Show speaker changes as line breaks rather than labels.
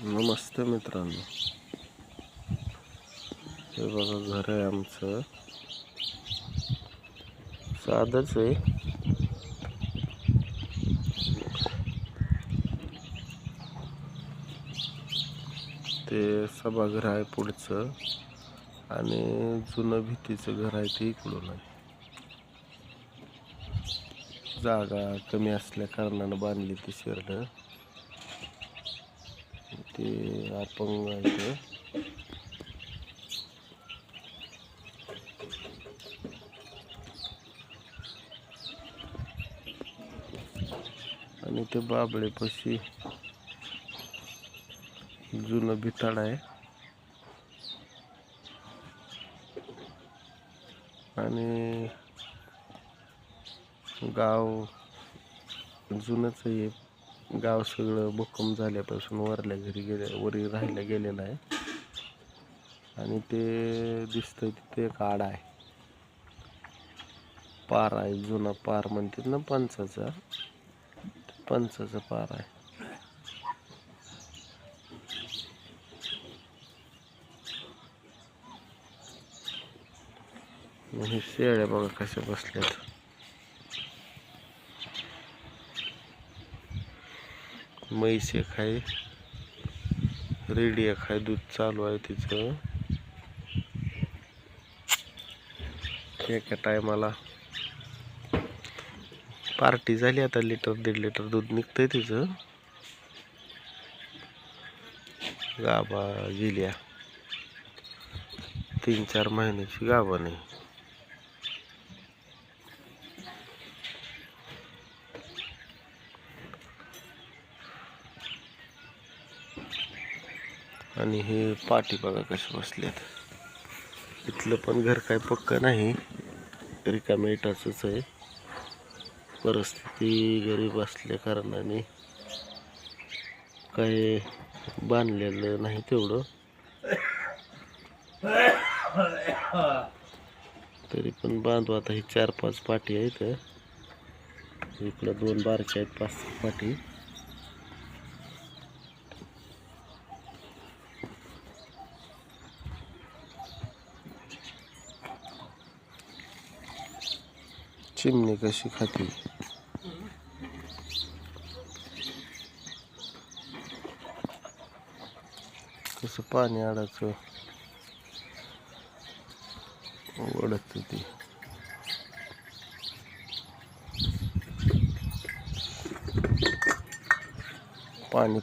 नमस्ते मित्रांनो, हे बघा घर आहे आमचं. साधंच आहे. ते सभागृह आहे पुढचं आणि जुनं भीतीचं घर आहे ते इकडून आहे. जागा कमी असल्या कारणानं बांधली ती शेरडं. ते अपंग आहे. आणि ते बाबळेपाशी जुनं भिताड आहे आणि गाव जुनंच आहे. गाव सगळं भूकंप झाल्यापासून वरल्या घरी वरी राहायला गेलेलं आहे. आणि ते दिसतंय तिथे एक आडा आहे, पार आहे, जुना पार म्हणतात ना पंचाचा पार आहे. हे शेळ्या बघा कशा बसल्यात. म्हैस एक आहे, रेडी एक आहे, दूध चालू आहे तिचं. एका टायमाला पार्टी झाली, आता 1-1.5 लिटर दूध निघतंय तिचं. गाभा गेल्या 3-4 महिन्याची गाभा नाही. आणि हे पाठी बघा कशी बसल्यात. इथलं पण घर काय पक्का नाही, रिकाम्या इटाचंच आहे. परिस्थिती गरीब असल्या कारणाने काय बांधलेलं नाही तेवढं. तरी पण बांधू. आता ही 4-5 पाठी आहेत. इकडं 2 बारच्या आहेत, 5 पाठी. चिमणी कशी खाती. कसं पाणी अडाचं ओढत ती. पाणी